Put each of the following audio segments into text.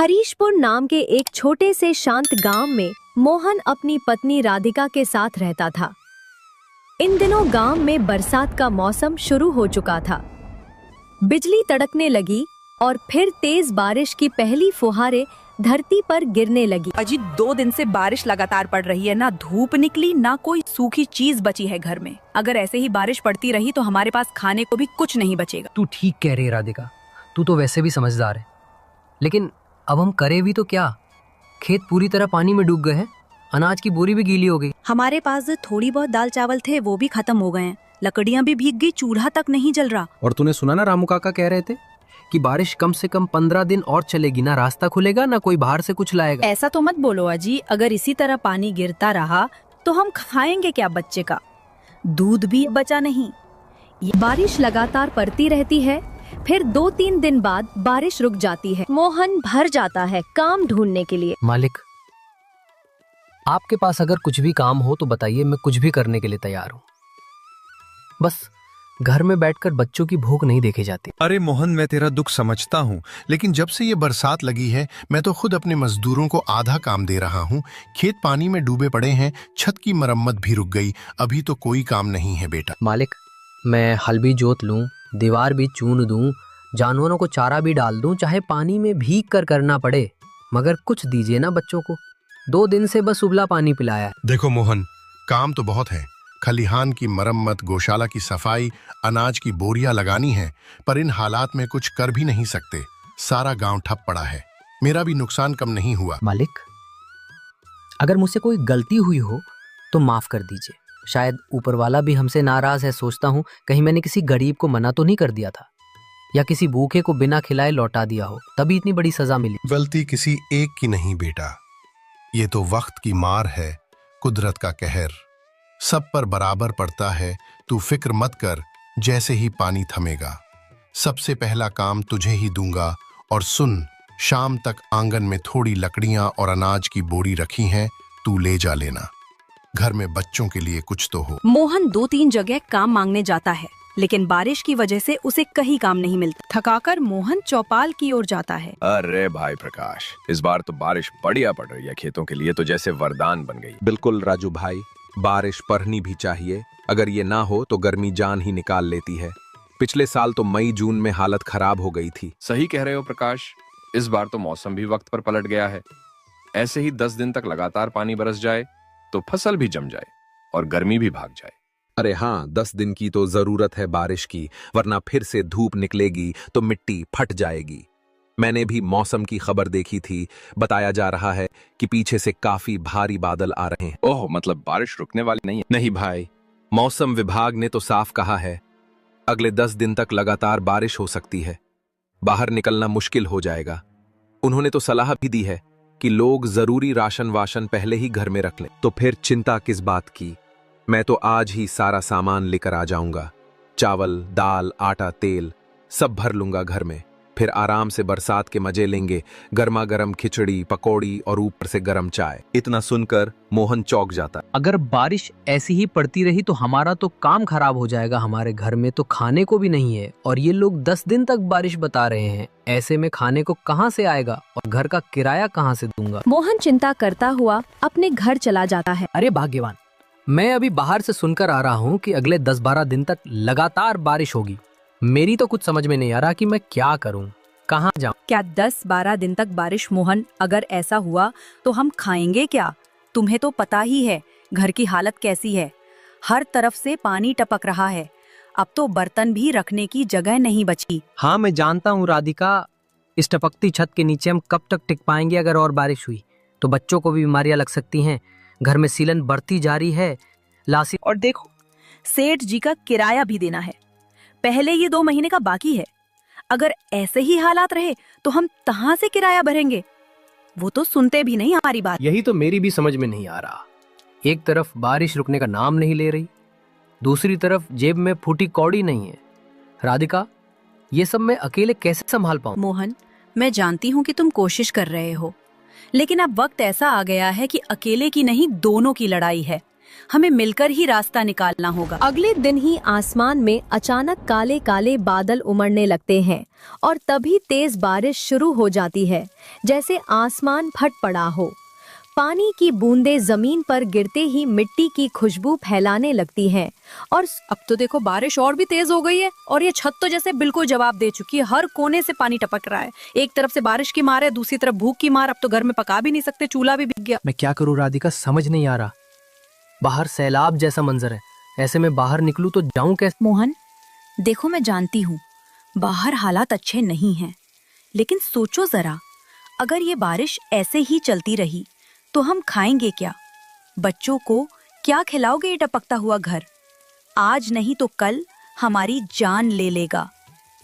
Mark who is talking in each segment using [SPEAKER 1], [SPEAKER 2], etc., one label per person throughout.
[SPEAKER 1] हरीशपुर नाम के एक छोटे से शांत गांव में मोहन अपनी पत्नी राधिका के साथ रहता था। इन दिनों गांव में बरसात का मौसम शुरू हो चुका था। बिजली तड़कने लगी और फिर तेज बारिश की पहली फुहारें धरती पर गिरने लगी।
[SPEAKER 2] अजी 2 दिन से बारिश लगातार पड़ रही है, ना धूप निकली ना कोई सूखी चीज बची है घर में। अगर ऐसे ही बारिश पड़ती रही तो हमारे पास खाने को भी कुछ नहीं बचेगा।
[SPEAKER 3] तू ठीक कह रही है राधिका, तू तो वैसे भी समझदार है, लेकिन अब हम करें भी तो क्या? खेत पूरी तरह पानी में डूब गए हैं, अनाज की बोरी भी गीली हो गई।
[SPEAKER 2] हमारे पास थोड़ी बहुत दाल चावल थे, वो भी खत्म हो गए हैं। लकड़ियाँ भी भीग गई, चूल्हा तक नहीं जल रहा।
[SPEAKER 3] और तूने सुना ना, रामू काका कह रहे थे कि बारिश कम से कम 15 दिन और चलेगी, ना रास्ता खुलेगा ना कोई बाहर से कुछ लाएगा।
[SPEAKER 2] ऐसा तो मत बोलो अजी, अगर इसी तरह पानी गिरता रहा तो हम खाएंगे क्या? बच्चे का दूध भी बचा नहीं।
[SPEAKER 1] बारिश लगातार पड़ती रहती है, फिर 2-3 दिन बाद बारिश रुक जाती है। मोहन भर जाता है काम ढूंढने के लिए।
[SPEAKER 3] मालिक, आपके पास अगर कुछ भी काम हो तो बताइए, मैं कुछ भी करने के लिए तैयार हूँ। बस घर में बैठकर बच्चों की भूख नहीं देखी जाती।
[SPEAKER 4] अरे मोहन, मैं तेरा दुख समझता हूँ, लेकिन जब से ये बरसात लगी है मैं तो खुद अपने मजदूरों को आधा काम दे रहा हूँ। खेत पानी में डूबे पड़े हैं, छत की मरम्मत भी रुक गई, अभी तो कोई काम नहीं है बेटा।
[SPEAKER 3] मालिक, मैं हल भी जोत लूं, दीवार भी चून दूं, जानवरों को चारा भी डाल दूं, चाहे पानी में भीग कर करना पड़े, मगर कुछ दीजिए ना बच्चों को। 2 दिन से बस उबला पानी पिलाया है।
[SPEAKER 4] देखो मोहन, काम तो बहुत है, खलिहान की मरम्मत, गौशाला की सफाई, अनाज की बोरियां लगानी है, पर इन हालात में कुछ कर भी नहीं सकते। सारा गांव ठप पड़ा है, मेरा भी नुकसान कम नहीं हुआ।
[SPEAKER 3] मालिक, अगर मुझसे कोई गलती हुई हो तो माफ कर दीजिए। शायद ऊपर वाला भी हमसे नाराज है। सोचता हूँ कहीं मैंने किसी गरीब को मना तो नहीं कर दिया था, या किसी भूखे को बिना खिलाए लौटा दिया हो, तभी इतनी बड़ी सजा मिली।
[SPEAKER 4] गलती किसी एक की नहीं बेटा, ये तो वक्त की मार है, कुदरत का कहर सब पर बराबर पड़ता है। तू फिक्र मत कर, जैसे ही पानी थमेगा सबसे पहला काम तुझे ही दूंगा। और सुन, शाम तक आंगन में थोड़ी लकड़ियां और अनाज की बोरी रखी हैं, तू ले जा लेना। घर में बच्चों के लिए कुछ तो हो।
[SPEAKER 2] मोहन 2-3 जगह काम मांगने जाता है, लेकिन बारिश की वजह से उसे कहीं काम नहीं मिलता। थकाकर मोहन चौपाल की ओर जाता है।
[SPEAKER 5] अरे भाई प्रकाश, इस बार तो बारिश बढ़िया पड़ रही है, खेतों के लिए तो जैसे वरदान बन गई।
[SPEAKER 6] बिल्कुल राजू भाई, बारिश पड़नी भी चाहिए। अगर ये ना हो तो गर्मी जान ही निकाल लेती है। पिछले साल तो मई जून में हालत खराब हो गई थी।
[SPEAKER 5] सही कह रहे हो प्रकाश, इस बार तो मौसम भी वक्त पर पलट गया है। ऐसे ही 10 दिन तक लगातार पानी बरस जाए तो फसल भी जम जाए और गर्मी भी भाग जाए।
[SPEAKER 6] अरे हाँ, 10 दिन की तो जरूरत है बारिश की, वरना फिर से धूप निकलेगी तो मिट्टी फट जाएगी। मैंने भी मौसम की खबर देखी थी, बताया जा रहा है कि पीछे से काफी भारी बादल आ रहे हैं।
[SPEAKER 5] ओह, मतलब बारिश रुकने वाली नहीं है?
[SPEAKER 6] नहीं भाई, मौसम विभाग ने तो साफ कहा है अगले 10 दिन तक लगातार बारिश हो सकती है, बाहर निकलना मुश्किल हो जाएगा। उन्होंने तो सलाह भी दी है कि लोग जरूरी राशन वाशन पहले ही घर में रख लें। तो फिर चिंता किस बात की, मैं तो आज ही सारा सामान लेकर आ जाऊंगा। चावल, दाल, आटा, तेल सब भर लूंगा घर में, फिर आराम से बरसात के मजे लेंगे। गर्मा गर्म खिचड़ी, पकौड़ी और ऊपर से गर्म चाय। इतना सुनकर मोहन चौंक जाता।
[SPEAKER 3] अगर बारिश ऐसी ही पड़ती रही तो हमारा तो काम खराब हो जाएगा। हमारे घर में तो खाने को भी नहीं है, और ये लोग 10 दिन तक बारिश बता रहे हैं। ऐसे में खाने को कहाँ से आएगा और घर का किराया कहाँ से दूंगा?
[SPEAKER 1] मोहन चिंता करता हुआ अपने घर चला जाता है।
[SPEAKER 3] अरे भाग्यवान, मैं अभी बाहर से सुनकर आ रहा हूँ कि अगले 10-12 दिन तक लगातार बारिश होगी। मेरी तो कुछ समझ में नहीं आ रहा कि मैं क्या करूं, कहां जाऊं।
[SPEAKER 2] क्या 10-12 दिन तक बारिश? मोहन, अगर ऐसा हुआ तो हम खाएंगे क्या? तुम्हें तो पता ही है घर की हालत कैसी है, हर तरफ से पानी टपक रहा है। अब तो बर्तन भी रखने की जगह नहीं बची।
[SPEAKER 3] हाँ, मैं जानता हूँ राधिका, इस टपकती छत के नीचे हम कब तक टिक पाएंगे? अगर और बारिश हुई तो बच्चों को भी बीमारियां लग सकती हैं। घर में सीलन बढ़ती जा रही है। लासी,
[SPEAKER 2] और देखो, सेठ जी का किराया भी देना है, पहले ये 2 महीने का बाकी है। अगर ऐसे ही हालात रहे तो हम कहां से किराया भरेंगे? वो तो सुनते भी नहीं हमारी बात।
[SPEAKER 3] यही तो मेरी भी समझ में नहीं आ रहा। एक तरफ बारिश रुकने का नाम नहीं ले रही, दूसरी तरफ जेब में फूटी कौड़ी नहीं है। राधिका, ये सब मैं अकेले कैसे संभाल पाऊं?
[SPEAKER 2] मोहन, मैं जानती हूँ कि तुम कोशिश कर रहे हो, लेकिन अब वक्त ऐसा आ गया है कि अकेले की नहीं, दोनों की लड़ाई है। हमें मिलकर ही रास्ता निकालना होगा।
[SPEAKER 1] अगले दिन ही आसमान में अचानक काले काले बादल उमड़ने लगते हैं और तभी तेज बारिश शुरू हो जाती है, जैसे आसमान फट पड़ा हो। पानी की बूंदें जमीन पर गिरते ही मिट्टी की खुशबू फैलाने लगती हैं और
[SPEAKER 2] अब तो देखो बारिश और भी तेज हो गई है और ये छत तो जैसे बिल्कुल जवाब दे चुकी है। हर कोने से पानी टपक रहा है। एक तरफ से बारिश की मार है, दूसरी तरफ भूख की मार। अब तो घर में पका भी नहीं सकते, चूल्हा भी बिक गया।
[SPEAKER 3] मैं क्या करूं राधिका, समझ नहीं आ रहा। बाहर सैलाब जैसा मंजर है, ऐसे में बाहर निकलूं तो जाऊं कैसे?
[SPEAKER 2] मोहन देखो, मैं जानती हूँ बाहर हालात अच्छे नहीं हैं, लेकिन सोचो जरा, अगर ये बारिश ऐसे ही चलती रही तो हम खाएंगे क्या? बच्चों को क्या खिलाओगे ये टपकता हुआ घर? आज नहीं तो कल हमारी जान ले लेगा।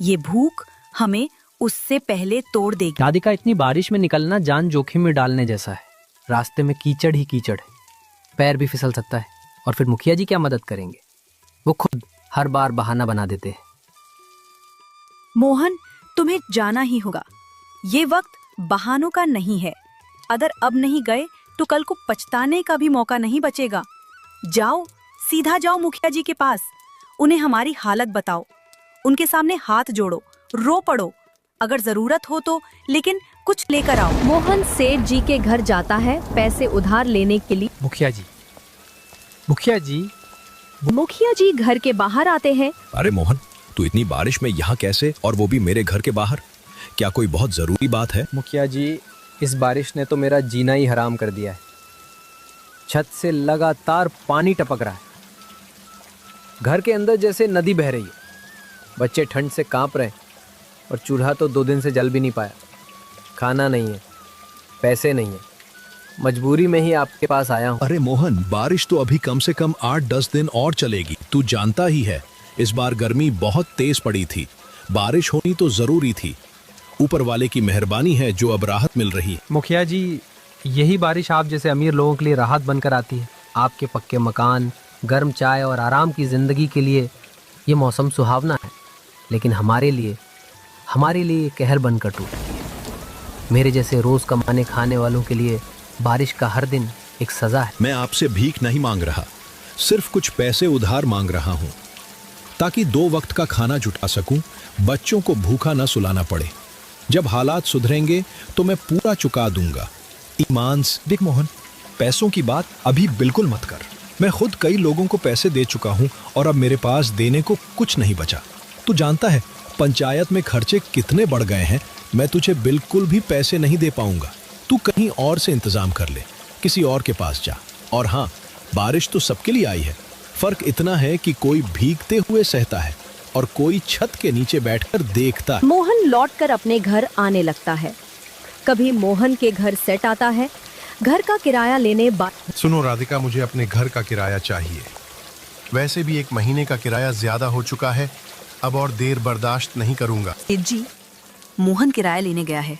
[SPEAKER 2] ये भूख हमें उससे पहले तोड़ देगी।
[SPEAKER 3] राधिका, इतनी बारिश में निकलना जान जोखिम में डालने जैसा है। रास्ते में कीचड़ ही कीचड़ है, पैर भी फिसल सकता है। और फिर मुखिया जी क्या मदद करेंगे? वो खुद हर बार बहाना बना देते हैं।
[SPEAKER 2] मोहन, तुम्हें जाना ही होगा। ये वक्त बहानों का नहीं है। अगर अब नहीं गए तो कल को पछताने का भी मौका नहीं बचेगा। जाओ, सीधा जाओ मुखिया जी के पास, उन्हें हमारी हालत बताओ, उनके सामने हाथ जोड़ो, रो पड़ो, अगर जरूरत हो तो, लेकिन कुछ लेकर आओ।
[SPEAKER 1] मोहन सेठ जी के घर जाता है पैसे उधार लेने के लिए।
[SPEAKER 3] मुखिया जी, मुखिया जी।
[SPEAKER 1] मुखिया जी घर के बाहर आते हैं।
[SPEAKER 7] अरे मोहन, तू इतनी बारिश में यहाँ कैसे, और वो भी मेरे घर के बाहर? क्या कोई बहुत जरूरी बात है?
[SPEAKER 3] मुखिया जी, इस बारिश ने तो मेरा जीना ही हराम कर दिया है। छत से लगातार पानी टपक रहा है, घर के अंदर जैसे नदी बह रही है। बच्चे ठंड से कांप रहे हैं और चूल्हा तो 2 दिन से जल भी नहीं पाया। खाना नहीं है, पैसे नहीं है, मजबूरी में ही आपके पास आया हूँ।
[SPEAKER 7] अरे मोहन, बारिश तो अभी कम से कम 8-10 दिन और चलेगी। तू जानता ही है, इस बार गर्मी बहुत तेज पड़ी थी। बारिश होनी तो जरूरी थी। ऊपर वाले की मेहरबानी है जो अब राहत मिल रही है।
[SPEAKER 3] मुखिया जी, यही बारिश आप जैसे अमीर लोगों के लिए राहत बनकर आती है। आपके पक्के मकान, गर्म चाय और आराम की जिंदगी के लिए ये मौसम सुहावना है, लेकिन हमारे लिए ये कहर बनकर टूटी है। मेरे जैसे रोज कमाने खाने वालों के लिए बारिश का हर दिन एक सजा है।
[SPEAKER 7] मैं आपसे भीख नहीं मांग रहा, सिर्फ कुछ पैसे उधार मांग रहा हूँ, ताकि 2 वक्त का खाना जुटा सकूं, बच्चों को भूखा न सुलाना पड़े। जब हालात सुधरेंगे तो मैं पूरा चुका दूंगा, ईमान से। देख मोहन, पैसों की बात अभी बिल्कुल मत कर। मैं खुद कई लोगों को पैसे दे चुका हूं और अब मेरे पास देने को कुछ नहीं बचा। तू जानता है पंचायत में खर्चे कितने बढ़ गए हैं। मैं तुझे बिल्कुल भी पैसे नहीं दे पाऊंगा। तू कहीं और से इंतजाम कर ले, किसी और के पास जा। और हाँ, बारिश तो सबके लिए आई है। फर्क इतना है कि कोई भीगते हुए सहता है और कोई छत के नीचे बैठकर देखता है।
[SPEAKER 1] मोहन लौटकर अपने घर आने लगता है। कभी मोहन के घर सेट आता है, घर का किराया लेने।
[SPEAKER 4] सुनो राधिका, मुझे अपने घर का किराया चाहिए। वैसे भी 1 महीने का किराया ज्यादा हो चुका है, अब और देर बर्दाश्त नहीं करूंगा।
[SPEAKER 2] जी, मोहन किराया लेने गया है,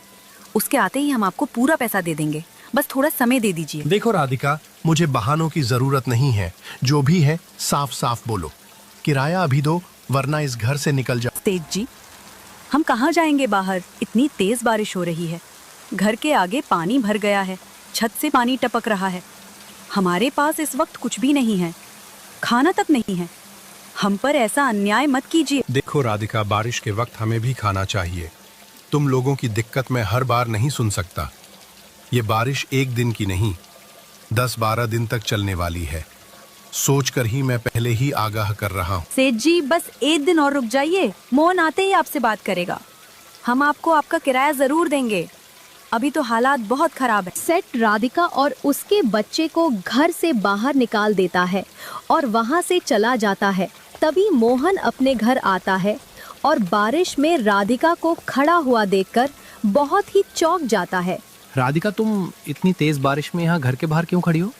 [SPEAKER 2] उसके आते ही हम आपको पूरा पैसा दे देंगे, बस थोड़ा समय दे दीजिए।
[SPEAKER 4] देखो राधिका, मुझे बहानों की जरूरत नहीं है। जो भी है साफ साफ बोलो। किराया अभी दो, वरना इस घर से निकल जाओ।
[SPEAKER 2] सेठ जी, हम कहाँ जाएंगे बाहर? इतनी तेज बारिश हो रही है, घर के आगे पानी भर गया है, छत से पानी टपक रहा है। हमारे पास इस वक्त कुछ भी नहीं है, खाना तक नहीं है। हम पर ऐसा अन्याय मत कीजिए।
[SPEAKER 4] देखो राधिका, बारिश के वक्त हमें भी खाना चाहिए। तुम लोगों की दिक्कत मैं हर बार नहीं सुन सकता। ये बारिश 1 दिन की नहीं, 10-12 दिन तक चलने वाली है। सोचकर ही मैं पहले ही आगाह कर रहा हूँ।
[SPEAKER 2] सेठ जी, बस 1 दिन और रुक जाइए, मोहन आते ही आपसे बात करेगा। हम आपको आपका किराया जरूर देंगे, अभी तो हालात बहुत खराब है।
[SPEAKER 1] सेठ राधिका और उसके बच्चे को घर से बाहर निकाल देता है और वहाँ से चला जाता है। तभी मोहन अपने घर आता है और बारिश में राधिका को खड़ा हुआ देखकर बहुत ही चौंक जाता है।
[SPEAKER 3] राधिका, तुम इतनी तेज बारिश में यहाँ घर के बाहर क्यों खड़ी हो?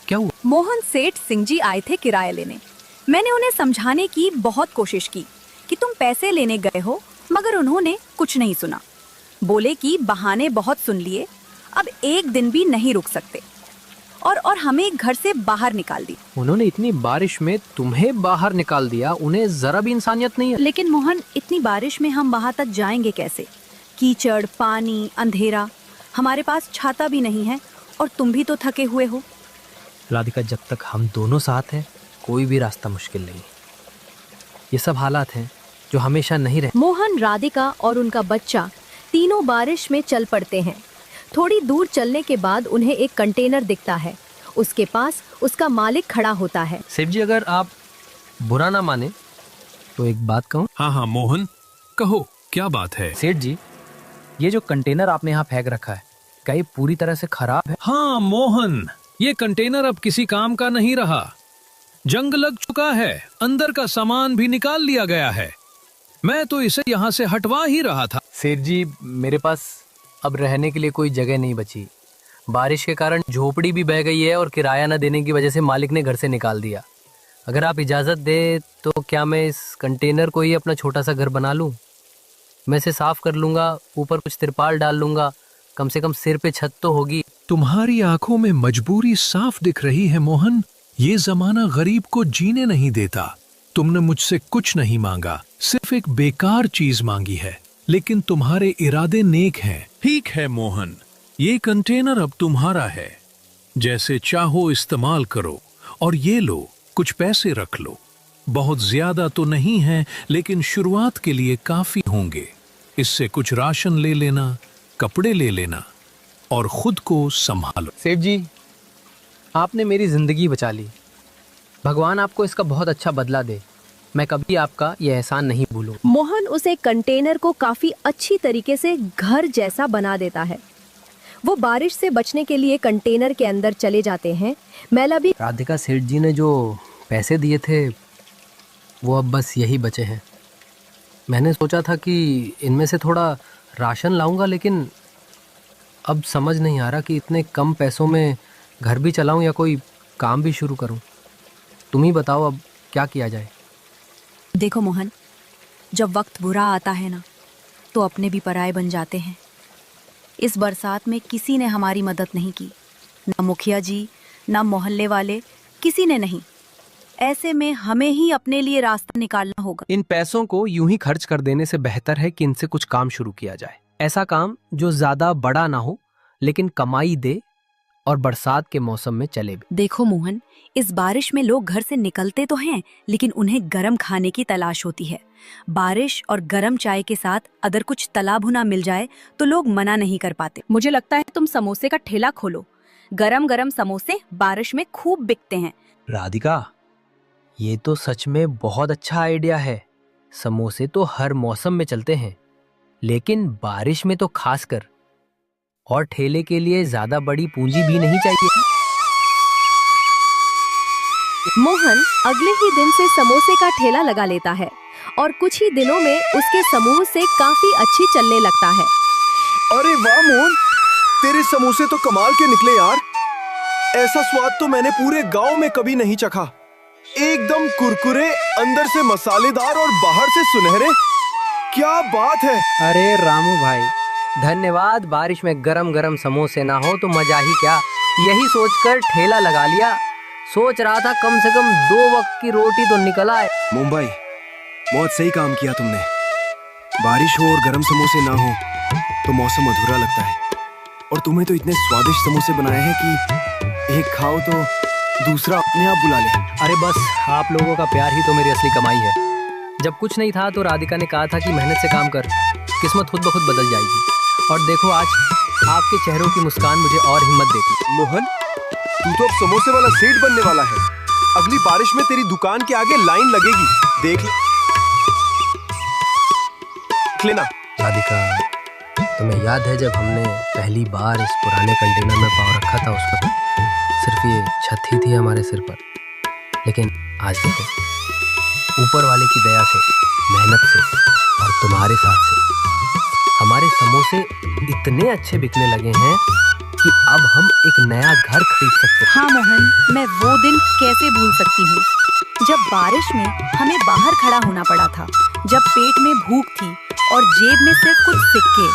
[SPEAKER 3] क्या हुआ?
[SPEAKER 2] मोहन सेठ सिंह जी आए थे किराया लेने। मैंने उन्हें समझाने की बहुत कोशिश की कि तुम पैसे लेने गए हो, मगर उन्होंने कुछ नहीं सुना। बोले कि बहाने बहुत सुन लिए, अब 1 दिन भी नहीं रुक सकते, और हमें घर से बाहर निकाल दी।
[SPEAKER 3] उन्होंने इतनी बारिश में तुम्हें बाहर निकाल दिया, उन्हें जरा भी इंसानियत नहीं है।
[SPEAKER 2] लेकिन मोहन, इतनी बारिश में हम वहां तक जाएंगे कैसे? कीचड़, पानी, अंधेरा, हमारे पास छाता भी नहीं है और तुम भी तो थके हुए हो।
[SPEAKER 3] राधिका, जब तक हम दोनों साथ हैं कोई भी रास्ता मुश्किल नहीं। ये सब हालात हैं जो हमेशा नहीं रहे।
[SPEAKER 1] मोहन, राधिका और उनका बच्चा तीनों बारिश में चल पड़ते हैं। थोड़ी दूर चलने के बाद उन्हें एक कंटेनर दिखता है। उसके पास उसका मालिक खड़ा होता है।
[SPEAKER 3] सेठ जी, अगर आप बुरा ना माने तो एक बात कहूँ?
[SPEAKER 7] हाँ हाँ मोहन, कहो क्या बात है?
[SPEAKER 3] सेठ जी, ये जो कंटेनर आपने यहाँ फेंक रखा है, क्या ये पूरी तरह से खराब है?
[SPEAKER 7] हाँ मोहन, ये कंटेनर अब किसी काम का नहीं रहा। जंग लग चुका है, अंदर का सामान भी निकाल लिया गया है। मैं तो इसे यहाँ से हटवा ही रहा था।
[SPEAKER 3] सेठ जी, मेरे पास अब रहने के लिए कोई जगह नहीं बची। बारिश के कारण झोपड़ी भी बह गई है और किराया न देने की वजह से मालिक ने घर से निकाल दिया। अगर आप इजाज़त दे तो क्या मैं इस कंटेनर को ही अपना छोटा सा घर बना लूँ? मैं इसे साफ कर लूँगा, ऊपर कुछ तिरपाल डाल लूँगा, कम से कम सिर पे छत तो होगी।
[SPEAKER 7] तुम्हारी आंखों में मजबूरी साफ दिख रही है मोहन। ये जमाना गरीब को जीने नहीं देता। तुमने मुझसे कुछ नहीं मांगा, सिर्फ एक बेकार चीज मांगी है, लेकिन तुम्हारे इरादे नेक हैं। ठीक है मोहन, ये कंटेनर अब तुम्हारा है। जैसे चाहो इस्तेमाल करो, और ये लो, कुछ पैसे रख लो। बहुत ज्यादा तो नहीं है, लेकिन शुरुआत के लिए काफी होंगे। इससे कुछ राशन ले लेना, कपड़े ले लेना और खुद को संभालो।
[SPEAKER 3] सेठ जी, आपने मेरी जिंदगी बचा ली। भगवान आपको इसका बहुत अच्छा बदला दे। मैं कभी आपका ये एहसान नहीं भूलूं।
[SPEAKER 1] मोहन उसे कंटेनर को काफी अच्छी तरीके से घर जैसा बना देता है। वो बारिश से बचने के लिए कंटेनर के अंदर चले जाते हैं। मैला भी
[SPEAKER 3] राधिका, सेठ जी ने जो पैसे दिए थे वो अब बस यही बचे हैं। मैंने सोचा था कि इनमें से थोड़ा राशन लाऊंगा, लेकिन अब समझ नहीं आ रहा कि इतने कम पैसों में घर भी चलाऊं या कोई काम भी शुरू करूं। तुम ही बताओ अब क्या किया जाए।
[SPEAKER 2] देखो मोहन, जब वक्त बुरा आता है ना, तो अपने भी पराये बन जाते हैं। इस बरसात में किसी ने हमारी मदद नहीं की, ना मुखिया जी, ना मोहल्ले वाले, किसी ने नहीं। ऐसे में हमें ही अपने लिए रास्ता निकालना होगा।
[SPEAKER 3] इन पैसों को यूं ही खर्च कर देने से बेहतर है कि इनसे कुछ काम शुरू किया जाए। ऐसा काम जो ज्यादा बड़ा ना हो, लेकिन कमाई दे और बरसात के मौसम में चले भी।
[SPEAKER 2] देखो मोहन, इस बारिश में लोग घर से निकलते तो हैं, लेकिन उन्हें गरम खाने की तलाश होती है। बारिश और गरम चाय के साथ अगर कुछ तला भुना मिल जाए तो लोग मना नहीं कर पाते। मुझे लगता है तुम समोसे का ठेला खोलो। गरम गरम समोसे बारिश में खूब बिकते हैं।
[SPEAKER 3] राधिका, ये तो सच में बहुत अच्छा आइडिया है। समोसे तो हर मौसम में चलते हैं, लेकिन बारिश में तो खासकर। और ठेले के लिए ज्यादा बड़ी पूंजी भी नहीं चाहिए।
[SPEAKER 1] मोहन अगले ही दिन से समोसे का ठेला लगा लेता है और कुछ ही दिनों में उसके समूह से काफी अच्छी चलने लगता है।
[SPEAKER 8] अरे वाह मोहन, तेरे समोसे तो कमाल के निकले यार। ऐसा स्वाद तो मैंने पूरे गांव में कभी नहीं चखा। एकदम कुरकुरे, अंदर से मसालेदार और बाहर से सुनहरे। क्या बात है।
[SPEAKER 3] अरे रामू भाई, धन्यवाद। बारिश में गरम गरम समोसे ना हो तो मजा ही क्या। यही सोचकर ठेला लगा लिया। सोच रहा था कम से कम 2 वक्त की रोटी तो निकल आए।
[SPEAKER 8] मुंबई, बहुत सही काम किया तुमने। बारिश हो और गरम समोसे ना हो तो मौसम अधूरा लगता है। और तुम्हें तो इतने स्वादिष्ट समोसे बनाए हैं कि एक खाओ तो दूसरा अपने आप बुला ले।
[SPEAKER 3] अरे बस, आप लोगों का प्यार ही तो मेरी असली कमाई है। जब कुछ नहीं था तो राधिका ने कहा था कि मेहनत से काम कर, किस्मत खुद ब खुद बदल जाएगी। और देखो आज आपके चेहरों की मुस्कान मुझे और हिम्मत देती।
[SPEAKER 8] मोहन, तू तो अब समोसे वाला सेठ बनने वाला है। अगली बारिश में तेरी दुकान के आगे लाइन लगेगी, देख लेना।
[SPEAKER 3] राधिका, तुम्हें याद है जब हमने पहली बार इस पुराने कंटेनर में पाँव रखा था, उस पर सिर्फ ये छत ही थी हमारे सिर पर। लेकिन आज देखो, ऊपर वाले की दया से, मेहनत से और तुम्हारे साथ से हमारे समोसे इतने अच्छे बिकने लगे हैं कि अब हम एक नया घर खरीद सकते हैं।
[SPEAKER 2] हाँ मोहन, मैं वो दिन कैसे भूल सकती हूँ जब बारिश में हमें बाहर खड़ा होना पड़ा था, जब पेट में भूख थी और जेब में सिर्फ कुछ सिक्के,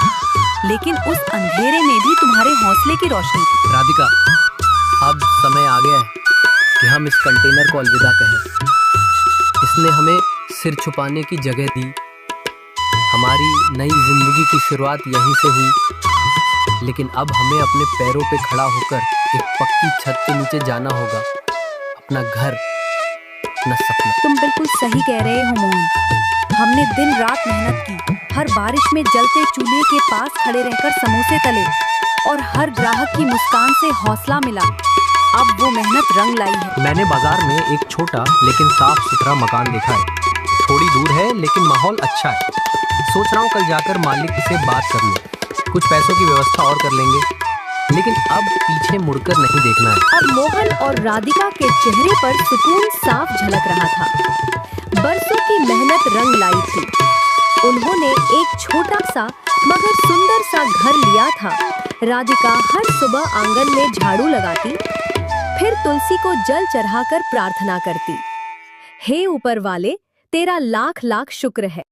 [SPEAKER 2] लेकिन उस अंधेरे में भी तुम्हारे हौसले की रोशनी थी।
[SPEAKER 3] राधिका, अब समय आ गया है कि हम इस कंटेनर को अलविदा कहें। इसने हमें सिर छुपाने की जगह दी। हमारी नई जिंदगी की शुरुआत यहीं से हुई। लेकिन अब हमें अपने पैरों पे खड़ा होकर एक पक्की छत के नीचे जाना होगा, अपना घर, अपना सपना।
[SPEAKER 2] तुम बिल्कुल सही कह रहे हो मोहन। हमने दिन रात मेहनत की, हर बारिश में जलते चूल्हे के पास खड़े रहकर समोसे तले और हर ग्राहक की मुस्कान से हौसला मिला। अब वो मेहनत रंग लाई है।
[SPEAKER 3] मैंने बाजार में एक छोटा लेकिन साफ सुथरा मकान देखा है। थोड़ी दूर है लेकिन माहौल अच्छा है। सोच रहा हूँ कल जाकर मालिक से बात कर लूँ, कुछ पैसों की व्यवस्था और कर लेंगे, लेकिन अब पीछे मुड़कर नहीं देखना है।
[SPEAKER 1] अब मोहन और राधिका के चेहरे पर सुकून साफ झलक रहा था। बरसों की मेहनत रंग लाई थी। उन्होंने एक छोटा सा मगर सुंदर सा घर लिया था। राधिका हर सुबह आंगन में झाड़ू लगाती, फिर तुलसी को जल चढ़ाकर प्रार्थना करती, हे ऊपर वाले, तेरा लाख लाख शुक्र है।